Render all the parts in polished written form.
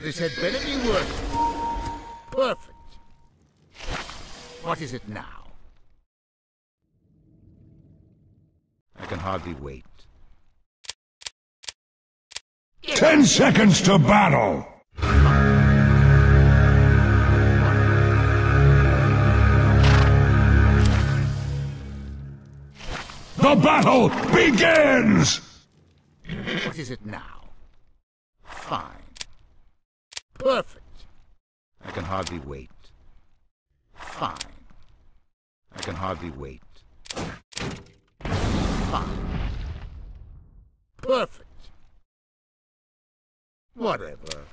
This had better be worth it. Perfect. What is it now? I can hardly wait. 10 seconds to battle! The battle begins! What is it now? Fine. Perfect. I can hardly wait. Fine. I can hardly wait. Fine. Perfect. Whatever.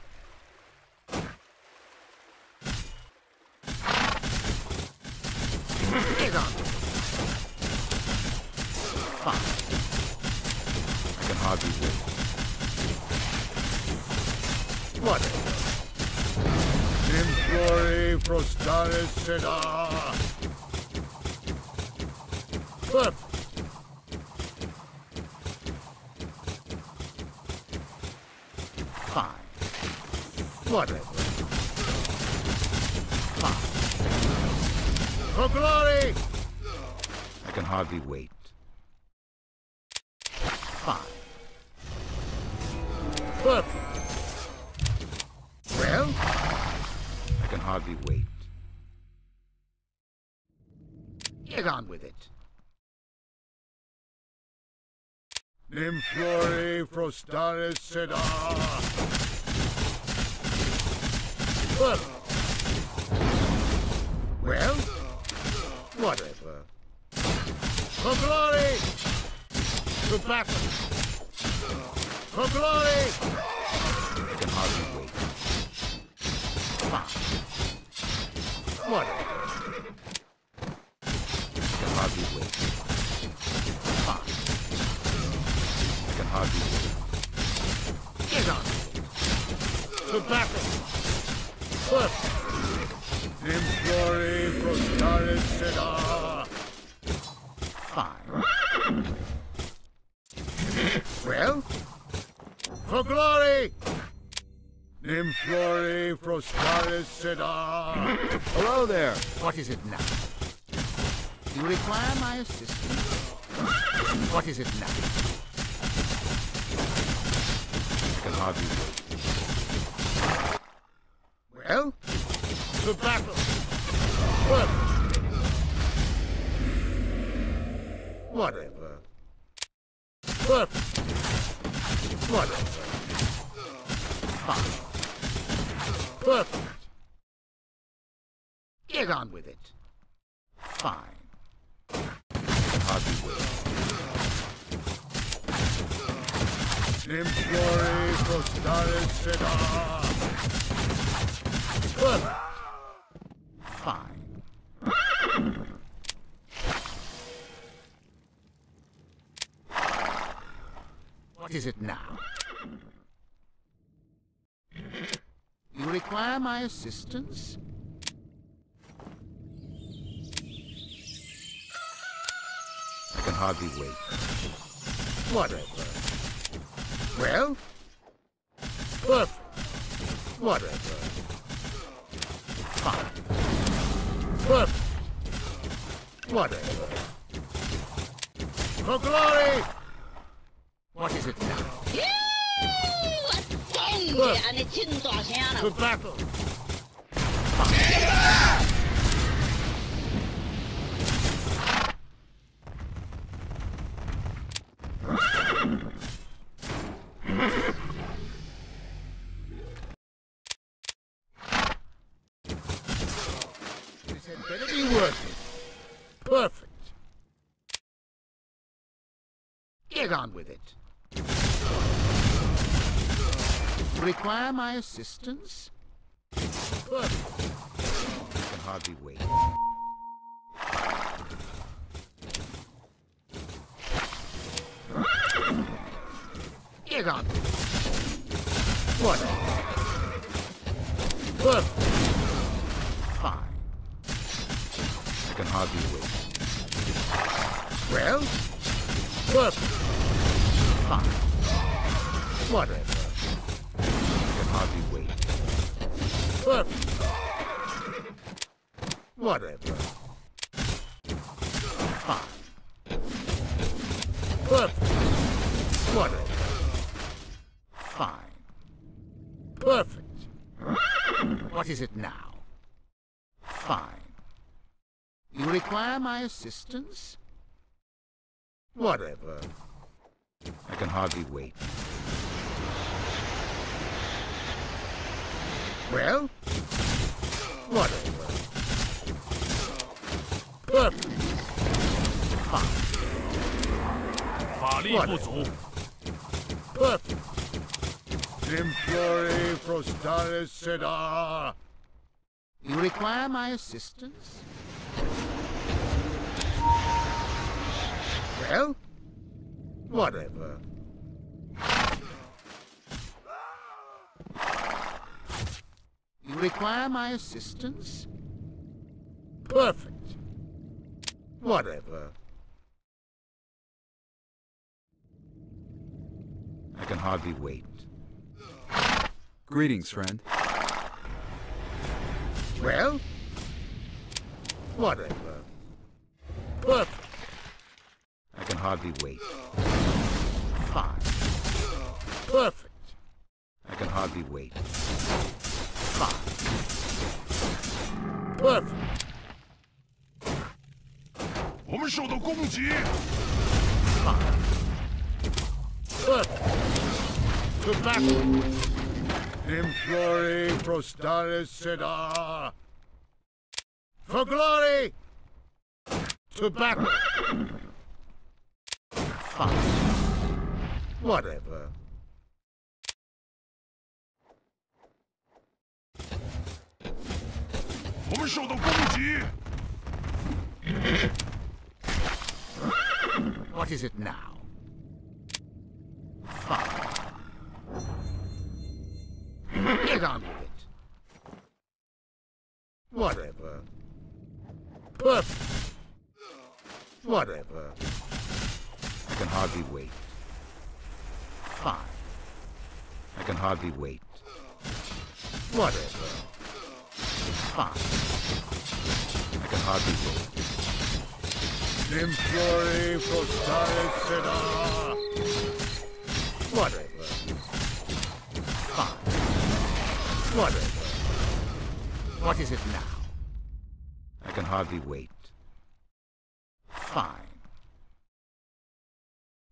Get on. Fine. I can hardly wait. Whatever. Implore Frostaris Seda. Perfect. Fine. Whatever. Fine. For glory! I can hardly wait. Fine. Perfect. Well? I can hardly wait. Get on with it. Nymphore Frostaris Seda. Perfect. Well? Whatever. For glory! To battle! For glory! I can hardly wait. Fine. Whatever. I can hardly wait. Fine. I can hardly wait. Get on! To battle! Perfect! Implore Frostaris Seda. Fine. Well? For glory! Nymphore Frostaris Seda. Hello there. What is it now? You require my assistance? What is it now? I can hardly wait. Well? To battle! Perfect! Whatever. Perfect! Whatever. Fine. Perfect! Get on with it. Fine. Hardly wait. Implore Frostaris Seda. Perfect! Fine. What is it now? You require my assistance? I can hardly wait. Whatever. Well? Perfect. Whatever. Fine. Perfect. Whatever. For glory! What is it now? To battle! This had better be worth it. Perfect. Get on with it. Require my assistance? Perfect. I can hardly wait. Get on. Whatever. Perfect. Fine. I can hardly wait. Well? Perfect. Fine. Whatever. hardly wait. Perfect. Whatever. Fine. Perfect. Whatever. Fine. Perfect. What is it now? Fine. You require my assistance? Whatever. I can hardly wait. Well? Whatever. Perfect. Fine. 法力不足， Perfect. Implore Frostalis Sedar. You require my assistance? Well? Whatever. You require my assistance? Perfect. Whatever. I can hardly wait. Greetings, friend. Well? Whatever. Perfect. I can hardly wait. Fine. Perfect. I can hardly wait. Fine. Perfect. 我们受到攻击。 Fine. Perfect. To battle. Implore Frostalis Sedar. For glory! To battle. Fine. Whatever. What is it now? Fine. Get on with it. Whatever. Perfect. Whatever. I can hardly wait. Fine. I can hardly wait. Whatever. Fine. I can hardly wait. Implore Frostalis Sedar. Whatever. Fine. Whatever. What is it now? I can hardly wait. Fine.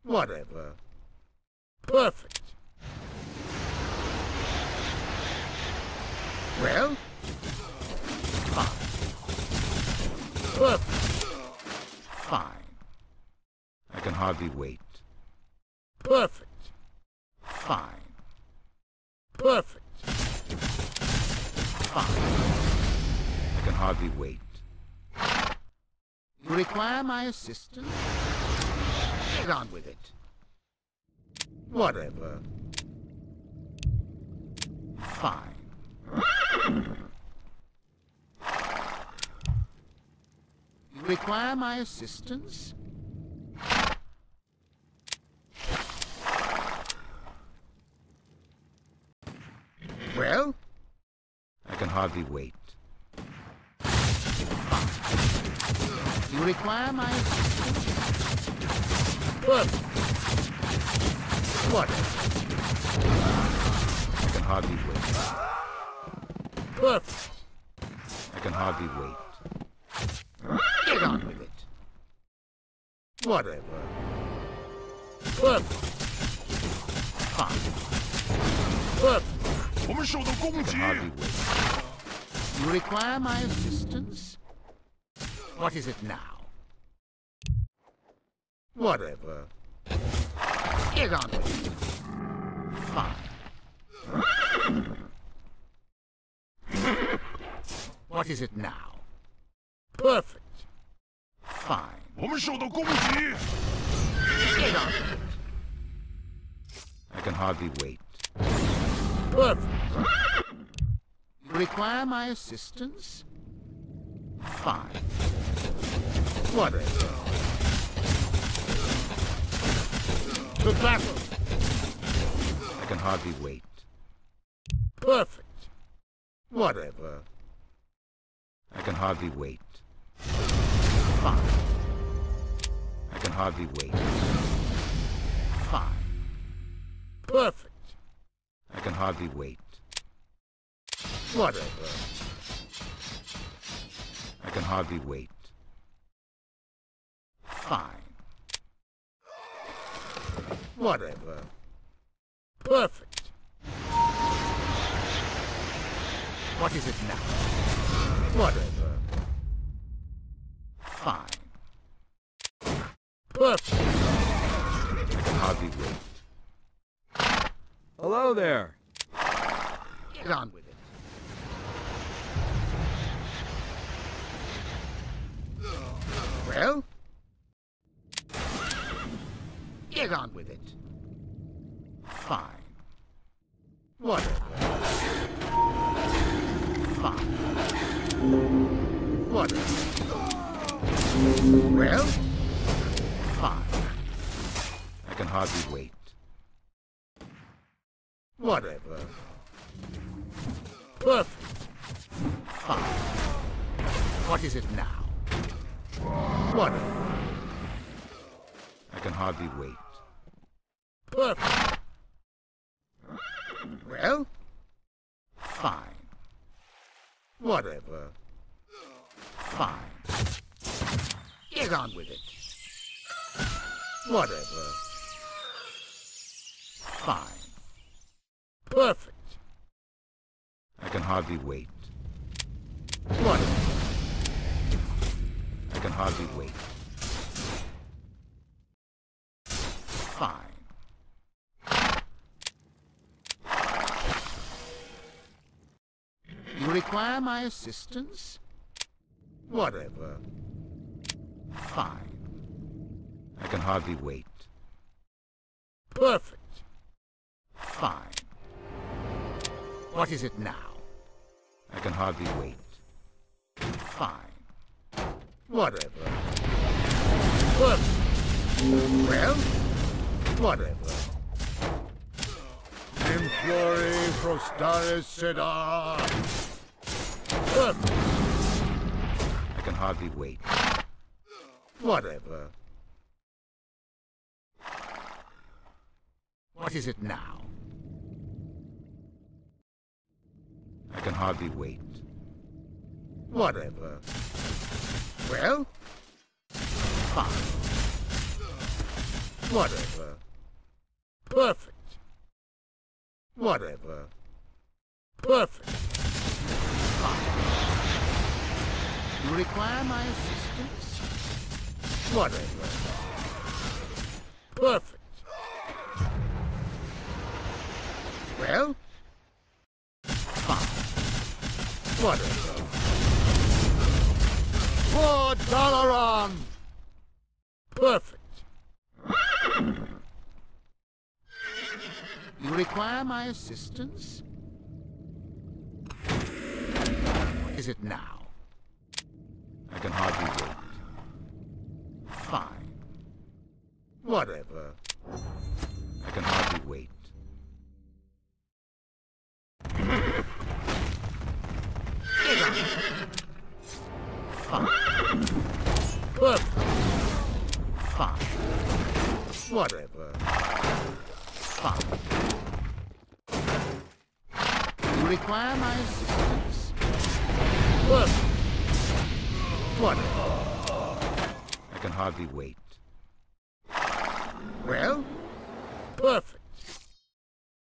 Whatever. Perfect. Well? Fine. Perfect. Fine. I can hardly wait. Perfect. Fine. Perfect. Fine. I can hardly wait. You require my assistance? Get on with it. Whatever. Fine. You require my assistance? Well? I can hardly wait. Fine. You require my assistance? Perfect. Whatever. I can hardly wait. Perfect. I can hardly wait. Get on with it. Whatever. Perfect. Fine. Perfect. 我们受到攻击。 Hardly wait. You require my assistance? What is it now? Whatever. Get on with it. Fine. What is it now? Perfect. Fine. 我们受到攻击。 Get on with it. I can hardly wait. Perfect. You require my assistance? Fine. Whatever. To battle. I can hardly wait. Perfect. Whatever. I can hardly wait. Fine. I can hardly wait. Fine. Perfect. I can hardly wait. Whatever. I can hardly wait. Fine. Whatever. Perfect. What is it now? Whatever. Fine. Perfect. I can hardly wait. Hello there. Get on with it. Well? Get on with it. Fine. Whatever. Fine. Whatever. Well? Fine. I can hardly wait. Whatever. Perfect. Fine. What is it now? Whatever. I can hardly wait. Perfect. Well? Fine. Whatever. Fine. Get on with it. Whatever. Fine. Perfect. I can hardly wait. Whatever. I can hardly wait. Fine. You require my assistance? Whatever. Fine. I can hardly wait. Perfect. Fine. What is it now? I can hardly wait. Fine. Whatever. Perfect. Well? Whatever. Implori prostaris seda. Perfect. I can hardly wait. Whatever. What is it now? I can hardly wait. Whatever. Well? Fine. Whatever. Perfect. Whatever. Perfect. Fine. You require my assistance? Whatever. Perfect. Well? Fine. Whatever. For Dalaran! Perfect. You require my assistance? What is it now? I can hardly wait. Fine. Whatever. I can hardly wait. Fine. Perfect. Fine. Whatever. Fine. You require my assistance? Perfect. Whatever. I can hardly wait. Well? Perfect.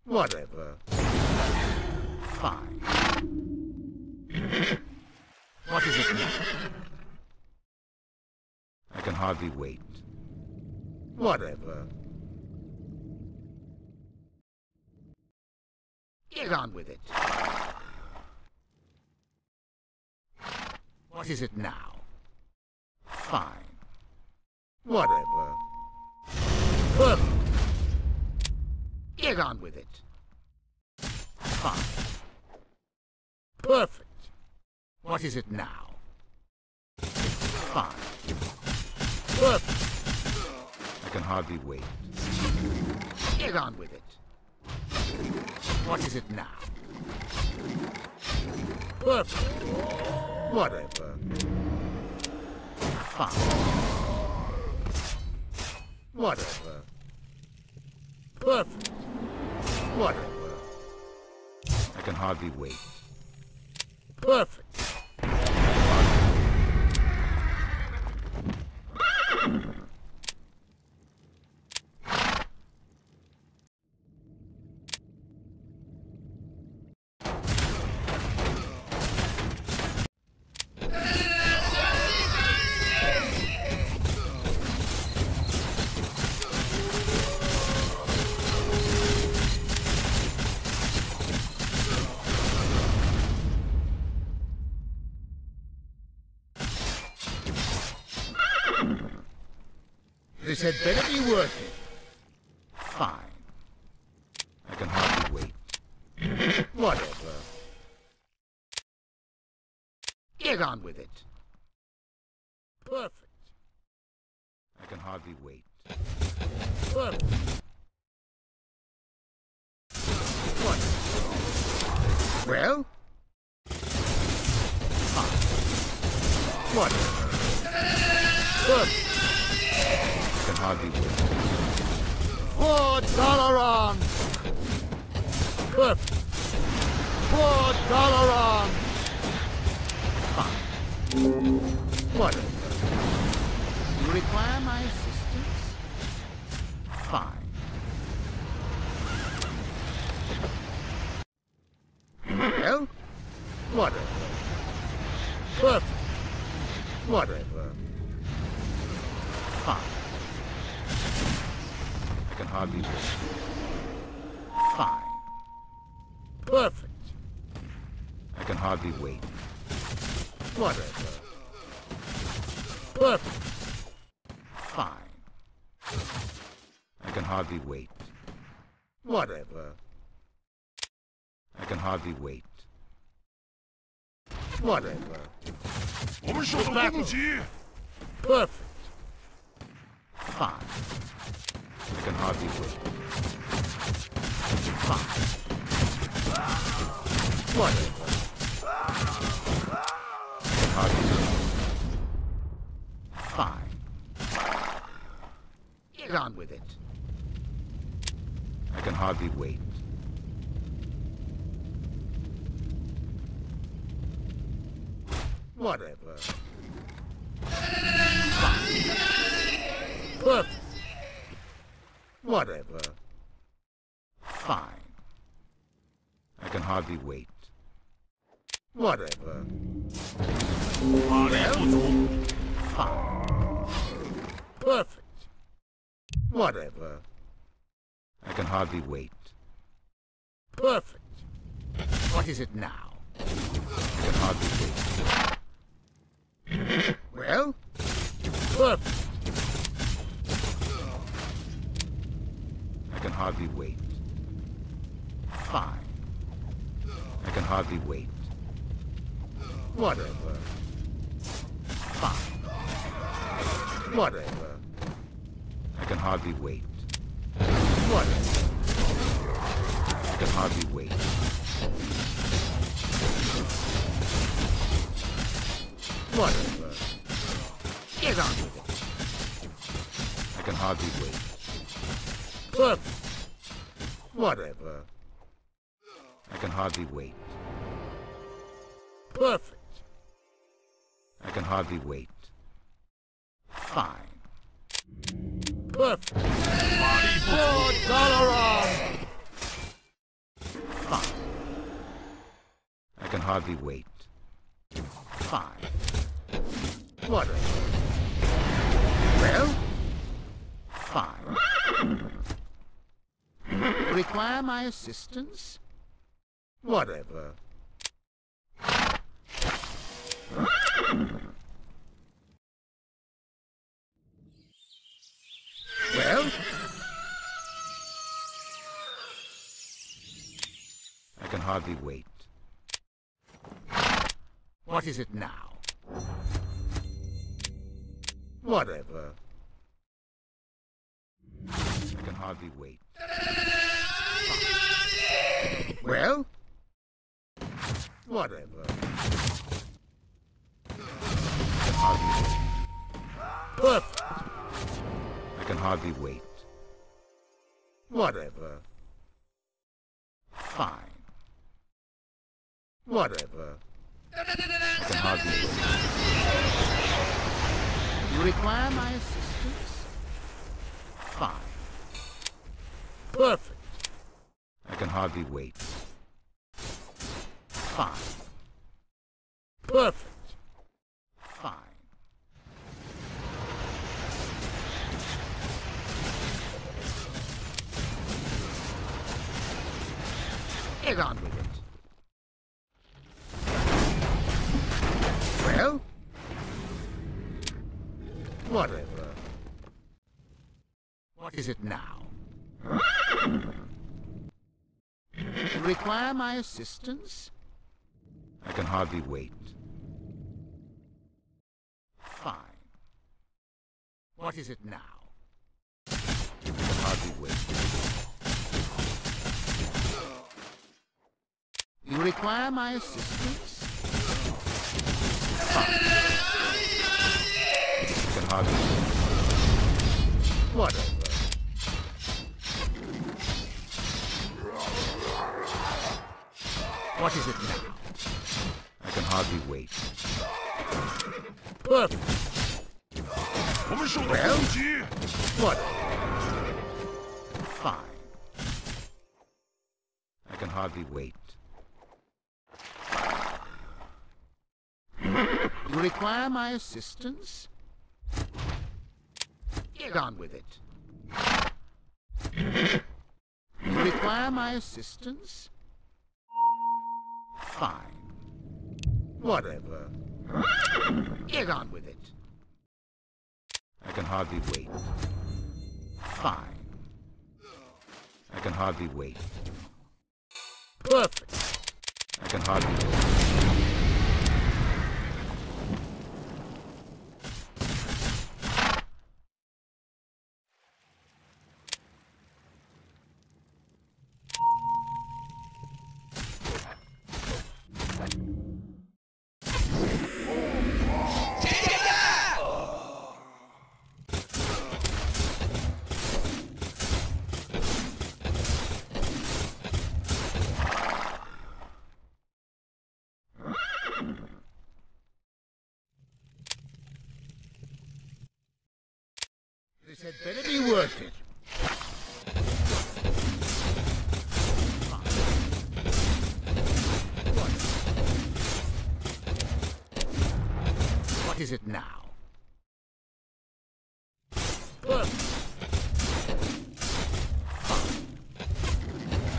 Whatever. Fine. What is it now? I can hardly wait. Whatever. Get on with it. What is it now? Fine. Whatever. Perfect. Get on with it. Fine. Perfect. What is it now? Fine. Perfect. I can hardly wait. Get on with it. What is it now? Perfect. Whatever. Fine. Whatever. Perfect. Whatever. I can hardly wait. Perfect. This had better be worth it. Fine. I can hardly wait. Whatever. Get on with it. Perfect. I can hardly wait. Perfect. What? Well? Fine. Whatever. Perfect. I can hardly wait. $4 on! Perfect. $4 on! Fine. Whatever. You require my assistance? Fine. Well? Whatever. Perfect. Whatever. Fine. I can hardly wait. Fine. Perfect. I can hardly wait. Whatever. Perfect. Fine. I can hardly wait. Whatever. I can hardly wait. Whatever. 我们受到攻击。 Perfect. Fine. I can hardly wait. Fine. Whatever. I can hardly wait. Fine. Get on with it. I can hardly wait. Whatever. Fine. Perfect. Whatever. Fine. I can hardly wait. Whatever. 法力不足， Fine. Perfect. Whatever. I can hardly wait. Perfect. What is it now? I can hardly wait. Well? Perfect. I can hardly wait. Fine. I can hardly wait. Whatever. Fine. Whatever. I can hardly wait. Whatever. I can hardly wait. Whatever. Get on with it. I can hardly wait. Perfect. Whatever. I can hardly wait. Perfect. I can hardly wait. Fine. Perfect. 法力不足， $4 on! Fine. I can hardly wait. Fine. Whatever. Well? Fine. Require my assistance? Whatever. Well? I can hardly wait. What is it now? Whatever. I can hardly wait. Well? Whatever. Perfect. I can hardly wait. Whatever. Fine. Whatever. I can hardly wait. You require my assistance? Fine. Perfect. I can hardly wait. Fine. Perfect. Fine. Get on with it. Well? Whatever. What is it now? You require my assistance? I can hardly wait. Fine. What is it now? I can hardly wait. You require my assistance? Fine. I can hardly wait. Whatever. What is it now? I can hardly wait. Perfect. 我们受到攻击。 What? Fine. I can hardly wait. You require my assistance? Get on with it. You require my assistance? Fine. Whatever. Get on with it. I can hardly wait. Fine. I can hardly wait. Perfect. I can hardly wait. This had better be worth it. What is it now? Perfect.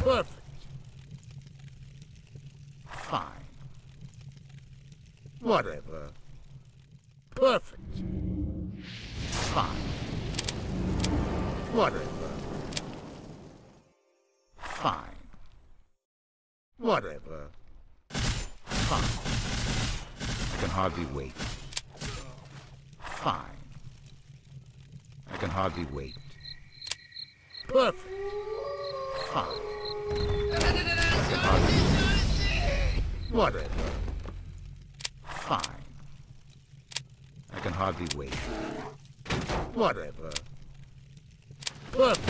Perfect. Fine. Whatever. Perfect. Fine. Whatever. Fine. Whatever. Fine. I can hardly wait. Fine. I can hardly wait. Perfect. Fine. I can hardly wait. Whatever. Fine. I can hardly wait. Whatever. Perfect.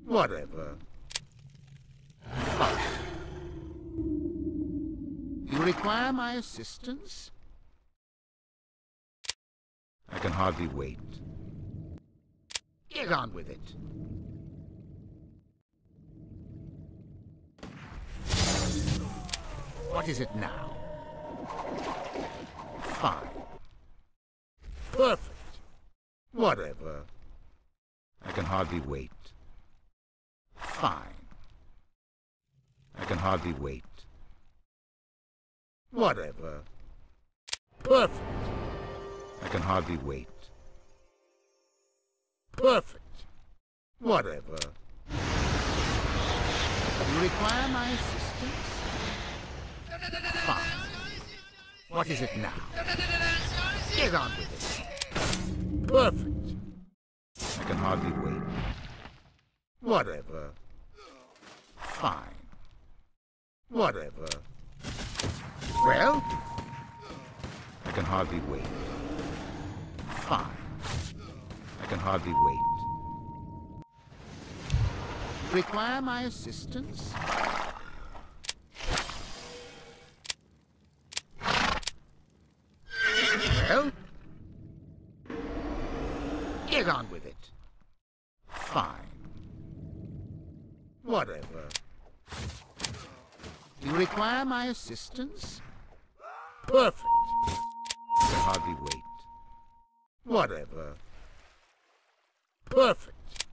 Whatever. Fine. You require my assistance? I can hardly wait. Get on with it. What is it now? Fine. Perfect. Whatever. I can hardly wait. Fine. I can hardly wait. Whatever. Perfect. I can hardly wait. Perfect. Whatever. You require my assistance? Fine. What is it now? Get on with it. Perfect. I can hardly wait. Whatever. Fine. Whatever. Well? I can hardly wait. Fine. I can hardly wait. Require my assistance? Well? Get on with it. Fine. Whatever. You require my assistance? Perfect. I can hardly wait. Whatever. Perfect.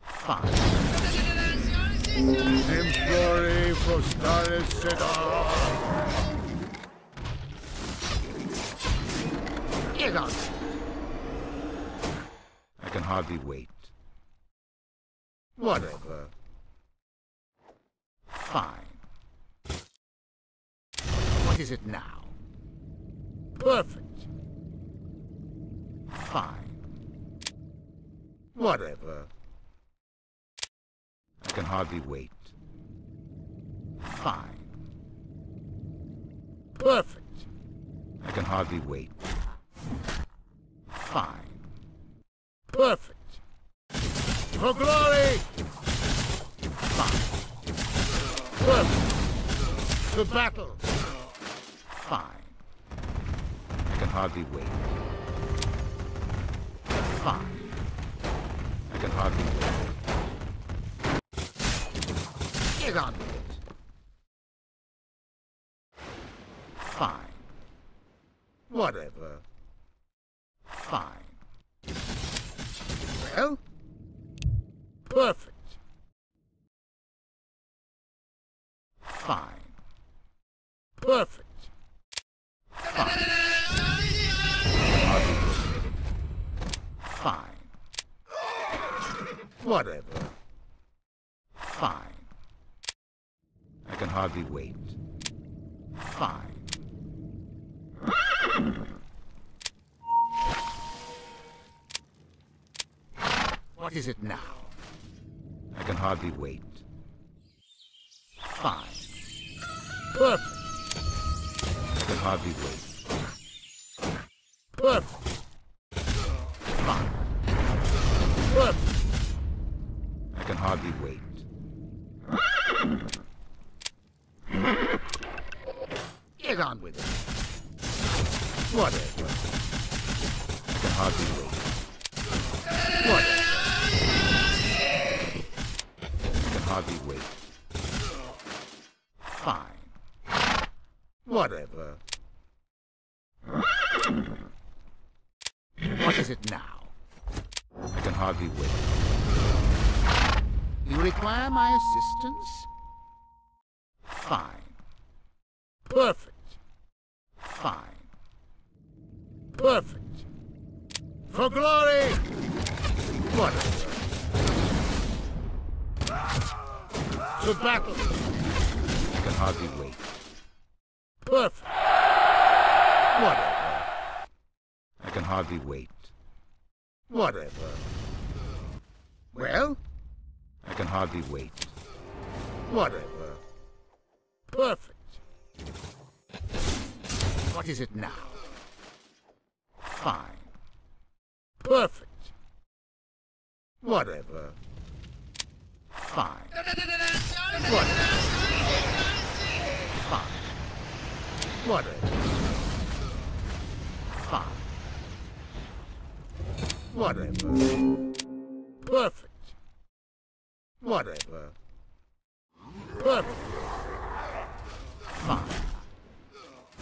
Fine. Implore for Starlet. Get on. I can hardly wait. Whatever. Fine. What is it now? Perfect. Fine. Whatever. I can hardly wait. Fine. Perfect. I can hardly wait. Fine. Perfect. For glory! Fine. Perfect. To battle! Fine. I can hardly wait. Fine. I can hardly wait. Get on with it. Fine. Whatever. Fine. Well? Perfect. Fine. Perfect. Fine. Fine. Whatever. Fine. I can hardly wait. Fine. What is it now? I can hardly wait. Fine. Perfect. I can hardly wait. Perfect. Fine. Perfect. I can hardly wait. Get on with it. Whatever. I can hardly wait. Whatever. I can hardly wait. Fine. Whatever. What is it now? I can hardly wait. You require my assistance? Fine. Perfect. Fine. Perfect. For glory! Whatever. To battle! I can hardly wait. Perfect. Whatever. I can hardly wait. Whatever. Well? I can hardly wait. Whatever. Perfect. What is it now? Fine. Perfect. Whatever. Fine. Whatever. Fine. Whatever. Fine. Whatever. Perfect. Whatever. Perfect. Fine.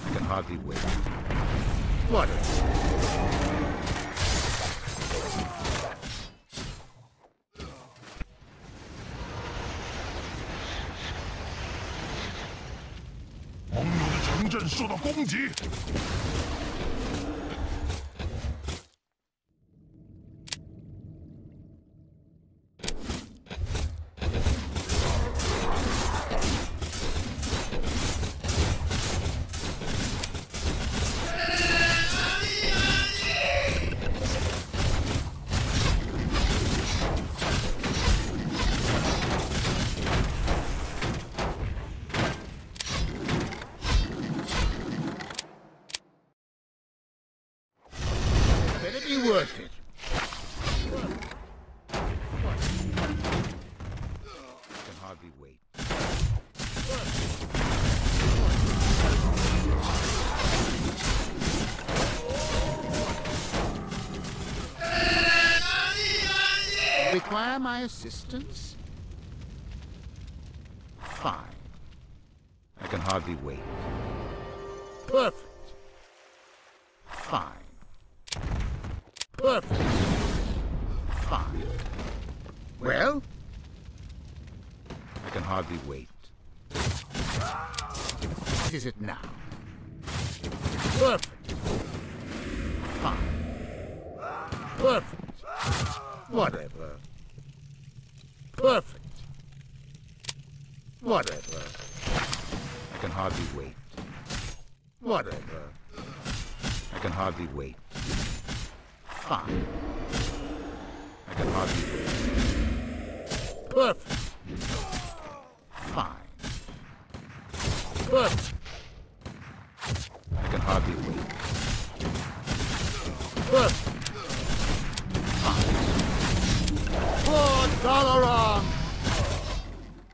I can hardly wait. Whatever.城镇受到攻击。require my assistance? Fine. I can hardly wait. Perfect. Fine. Perfect. Fine. Well? I can hardly wait. What is it now? Perfect. Fine. Perfect. Whatever. Perfect. Whatever. I can hardly wait. Whatever. I can hardly wait. Fine. I can hardly wait. Perfect. Fine. Perfect. I can hardly wait. Perfect. Fine. $4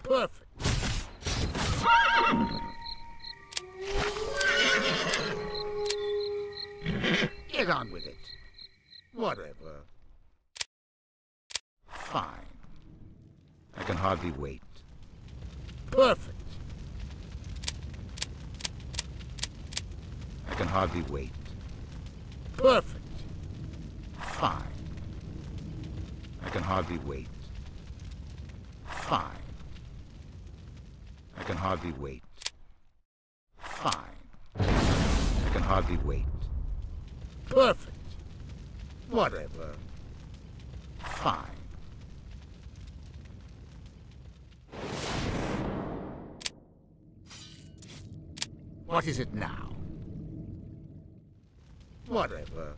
Perfect. Get on with it. Whatever. Fine. I can hardly wait. Perfect. I can hardly wait. Perfect. Fine. I can hardly wait. Fine. I can hardly wait. Fine. I can hardly wait. Perfect. Whatever. Fine. What is it now? Whatever.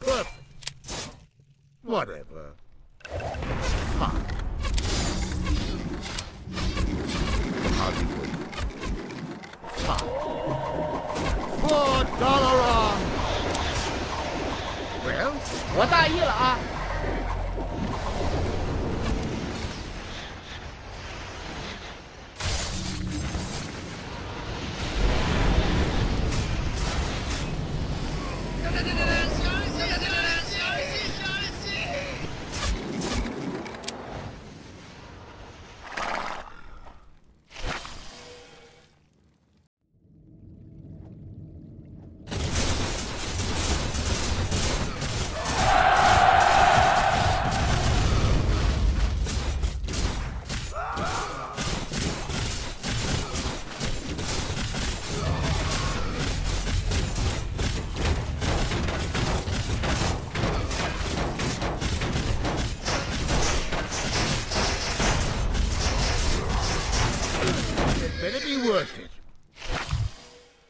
Perfect. Whatever. Fine. Hardly wait. Fine. $4 Well? 我大意了啊！Better be worth it.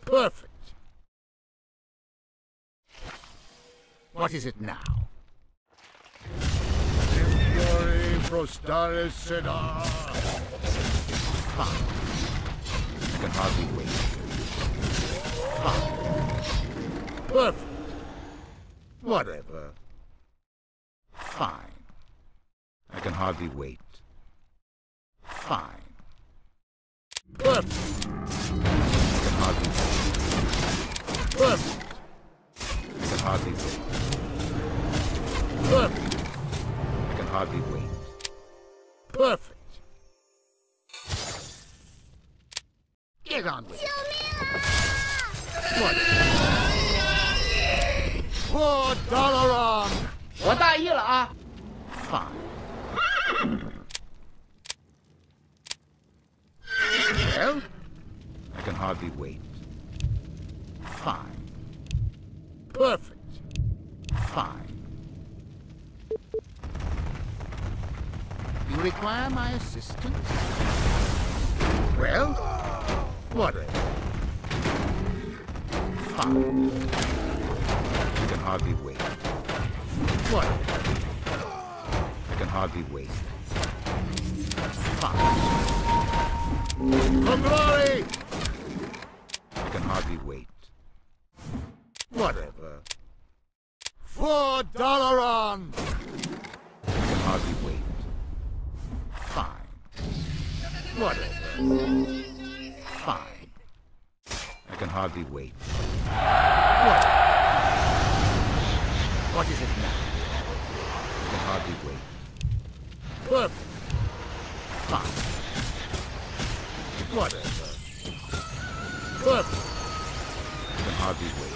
Perfect. What is it now? Glory Prostaris Seda. Fine. I can hardly wait. Fine. Perfect. Whatever. Fine. I can hardly wait. Fine. Perfect. I can hardly wait. Perfect. I can hardly wait. Perfect. I can hardly wait. Perfect. Get on with it. What? $4 我大意了啊！ Fine. Well, I can hardly wait. Fine. Perfect. Fine. You require my assistance? Well, whatever. Fine. I can hardly wait. Whatever. I can hardly wait. Fine. For glory! I can hardly wait. Whatever. $4 I can hardly wait. Fine. Whatever. Fine. I can hardly wait. What? What is it now? can hardly wait. Perfect. Fine. Whatever. Perfect. I can hardly wait.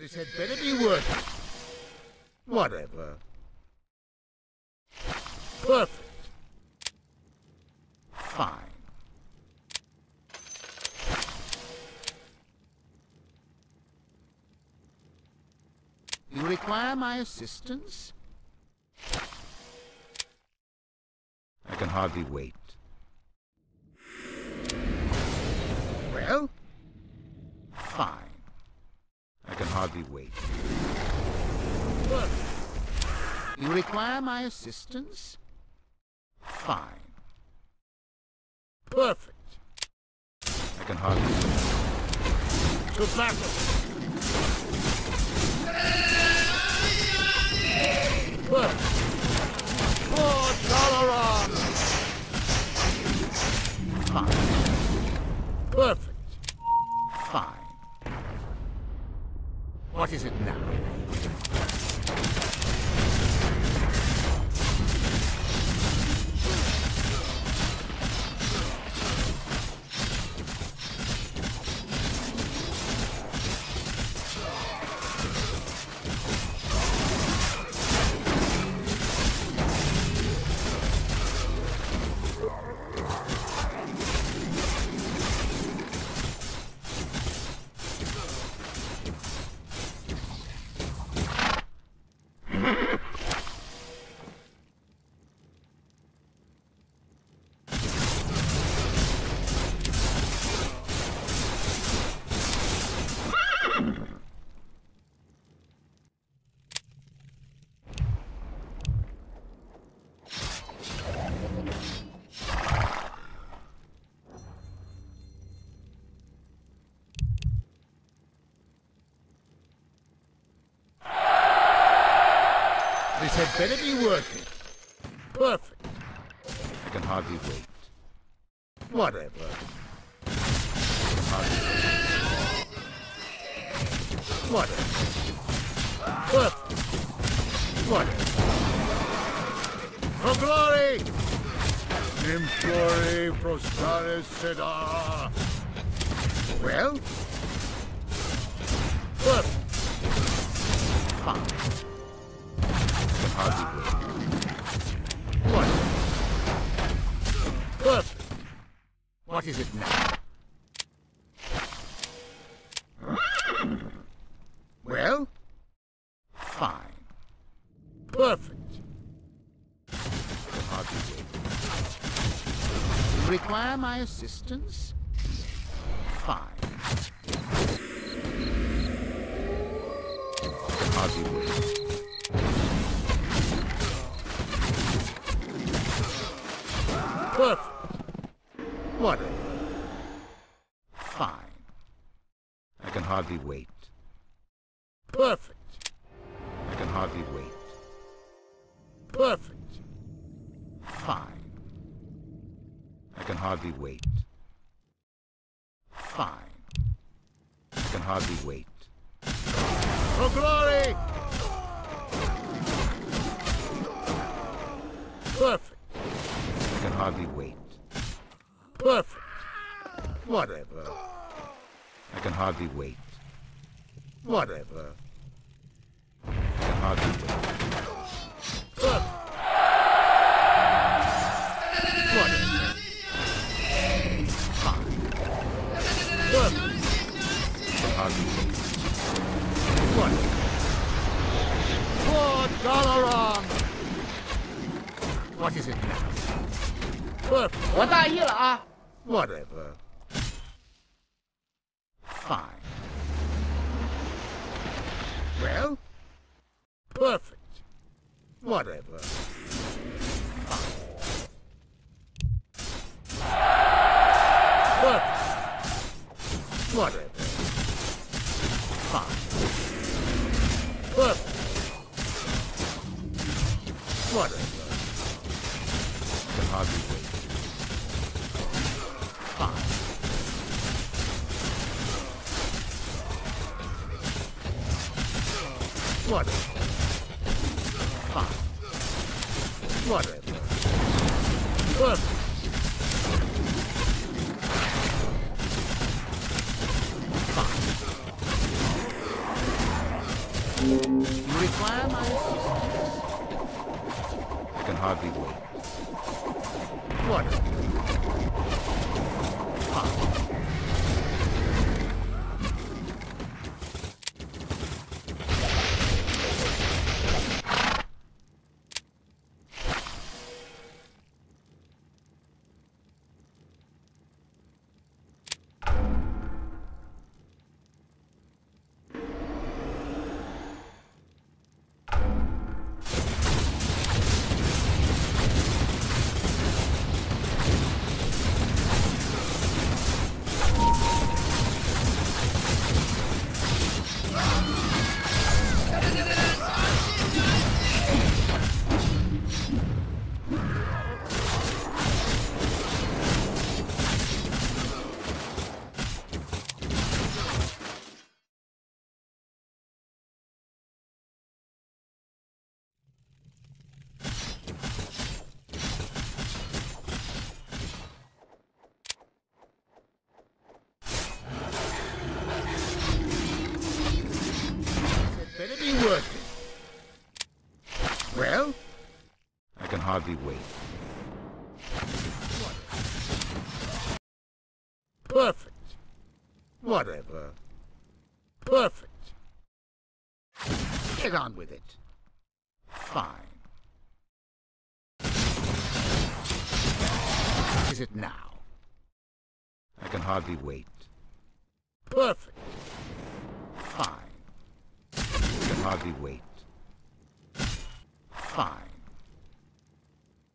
This had better be worth it. Whatever. Perfect. Fine. You require my assistance? I can hardly wait. Well? Fine. I can hardly wait. Perfect. You require my assistance? Fine. Perfect. I can hardly wait. To battle! Perfect. For Dalaran! Fine. Perfect. Fine. What is it now? This had better be worth it. Perfect. I can hardly wait. Whatever. Hardly wait. Whatever. Perfect. Whatever. For glory! Implore prostaris seda. Well? Perfect. Fine. Hardly wait. What? Perfect. What is it now? Well? Fine. Perfect. Hardly wait. You require my assistance? Fine. Hardly wait. Perfect. Whatever. Fine. I can hardly wait. Perfect. I can hardly wait. Perfect. Fine. I can hardly wait. Fine. I can hardly wait. For glory! Perfect. I can hardly wait. Perfect. Whatever. I can hardly wait. Whatever. I can hardly wait. Perfect. What? $4 What is it now? Perfect. 我大意了啊！ Whatever. Fine. Well? Perfect. Whatever. Fine. Perfect. Whatever. Fine. Perfect. Whatever. Can hardly wait. Fine. Whatever. Fine. Whatever. Perfect. Fine. You require my assistance? I can hardly wait. Whatever. Fine. Better be worth it. Well? I can hardly wait. Perfect. Whatever. Perfect. Get on with it. Fine. Is it now? I can hardly wait. Perfect. Fine. I can hardly wait. Fine.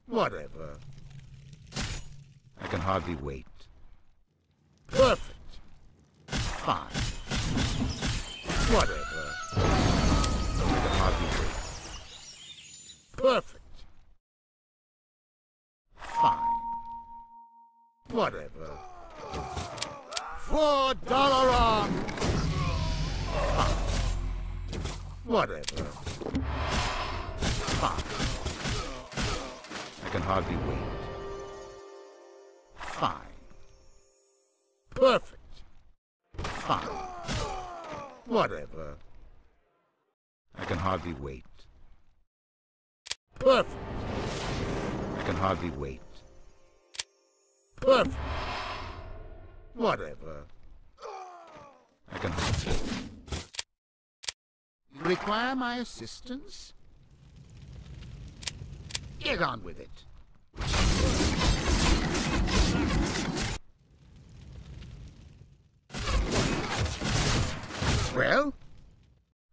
Whatever. I can hardly wait. Perfect. Fine. Whatever. I can hardly wait. Perfect. Fine. Whatever. $4 on. Fine. Whatever. Fine. I can hardly wait. Fine. Perfect. Fine. Whatever. I can hardly wait. Perfect. I can hardly wait. Perfect. Whatever. I can hardly wait. You require my assistance? Get on with it. Well?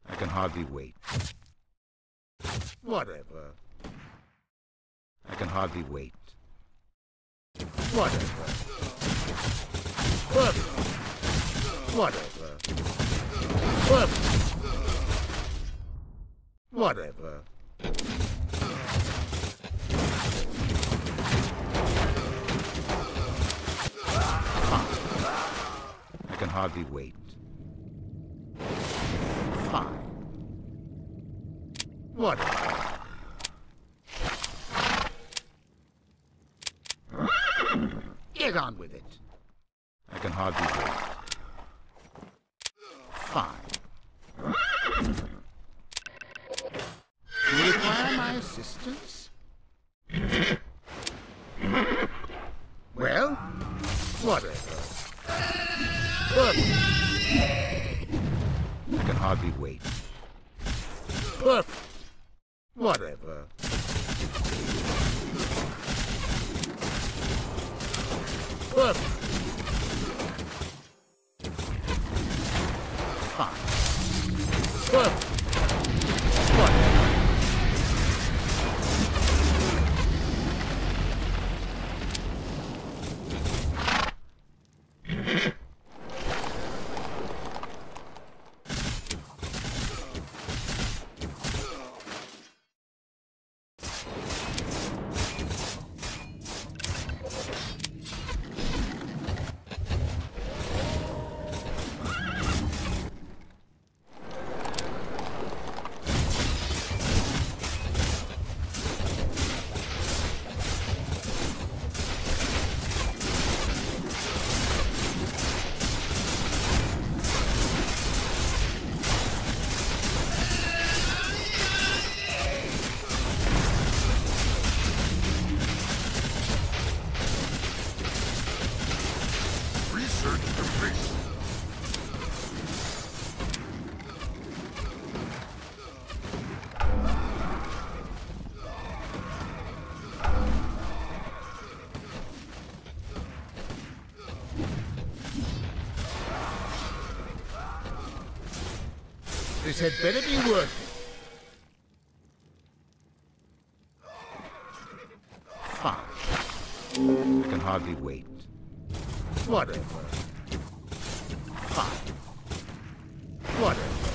I can hardly wait. Whatever. I can hardly wait. Whatever. Perfect. Whatever. Perfect. Whatever. I can hardly wait. Fine. Whatever. Get on with it. I can hardly wait. Fine. Do you require my assistance? Well, whatever. Perfect. I I can hardly wait. Perfect. Whatever. Perfect. Fine. Perfect. Whatever. This had better be worth it. Fine. I can hardly wait. Whatever. Fine. Whatever.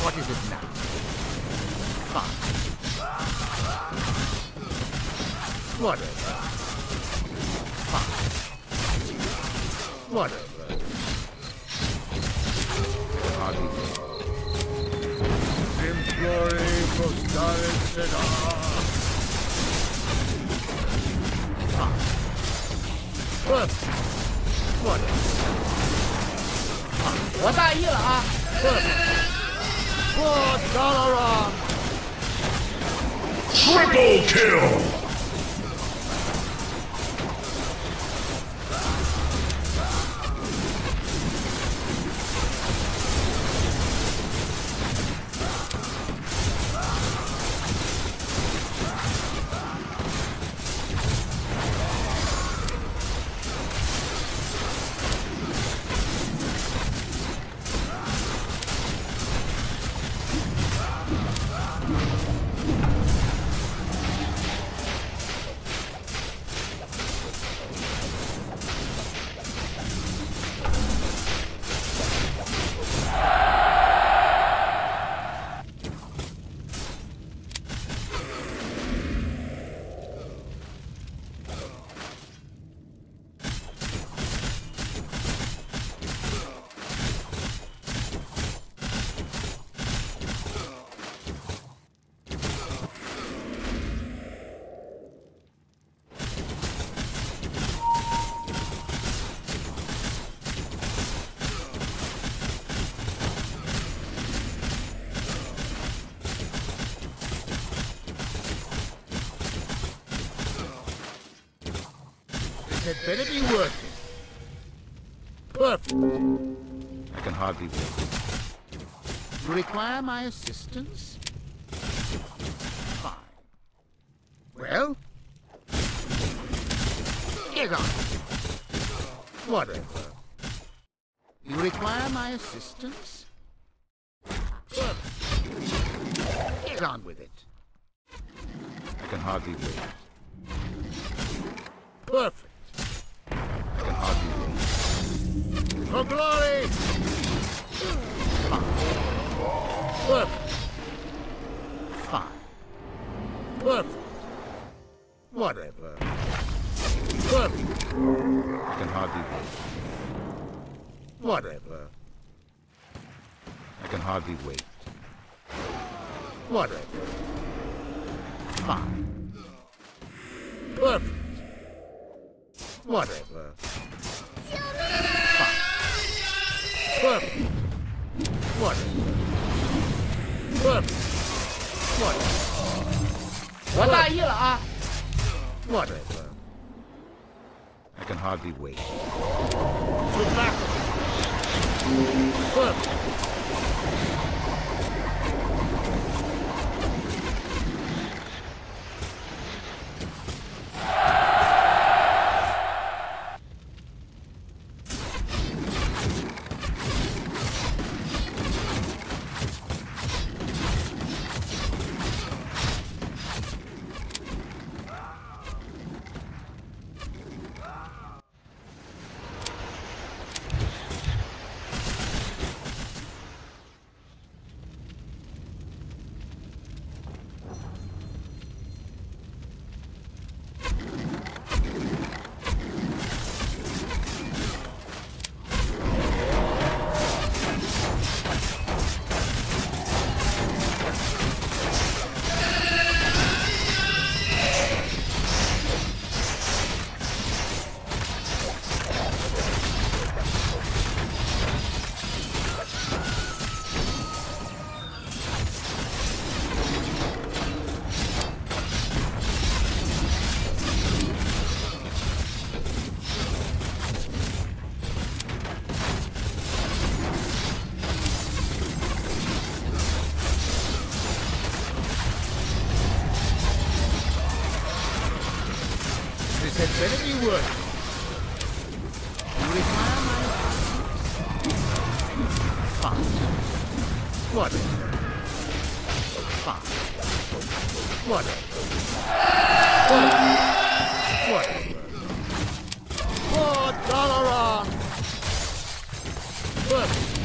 What is it now? Fine. Whatever. Fine. Whatever. Glory for What? 我大意了啊！ What's all around? Triple kill! It better be worth it. Perfect. I can hardly wait. You require my assistance? Fine. Well? Get on. Whatever. You require my assistance? Perfect. Get on with it. I can hardly wait. Perfect. I can hardly wait. For glory! Fine. Perfect. Fine. Perfect. Whatever. Perfect. I can hardly wait. Whatever. I can hardly wait. Whatever. Fine. Perfect. Whatever. Fine. Perfect. Whatever. Perfect. Whatever. 我大意了啊！ Whatever. I can hardly wait. To battle. Good. This had better be worth it. You require my fine. What? Fine. What? What? $4 on. Good.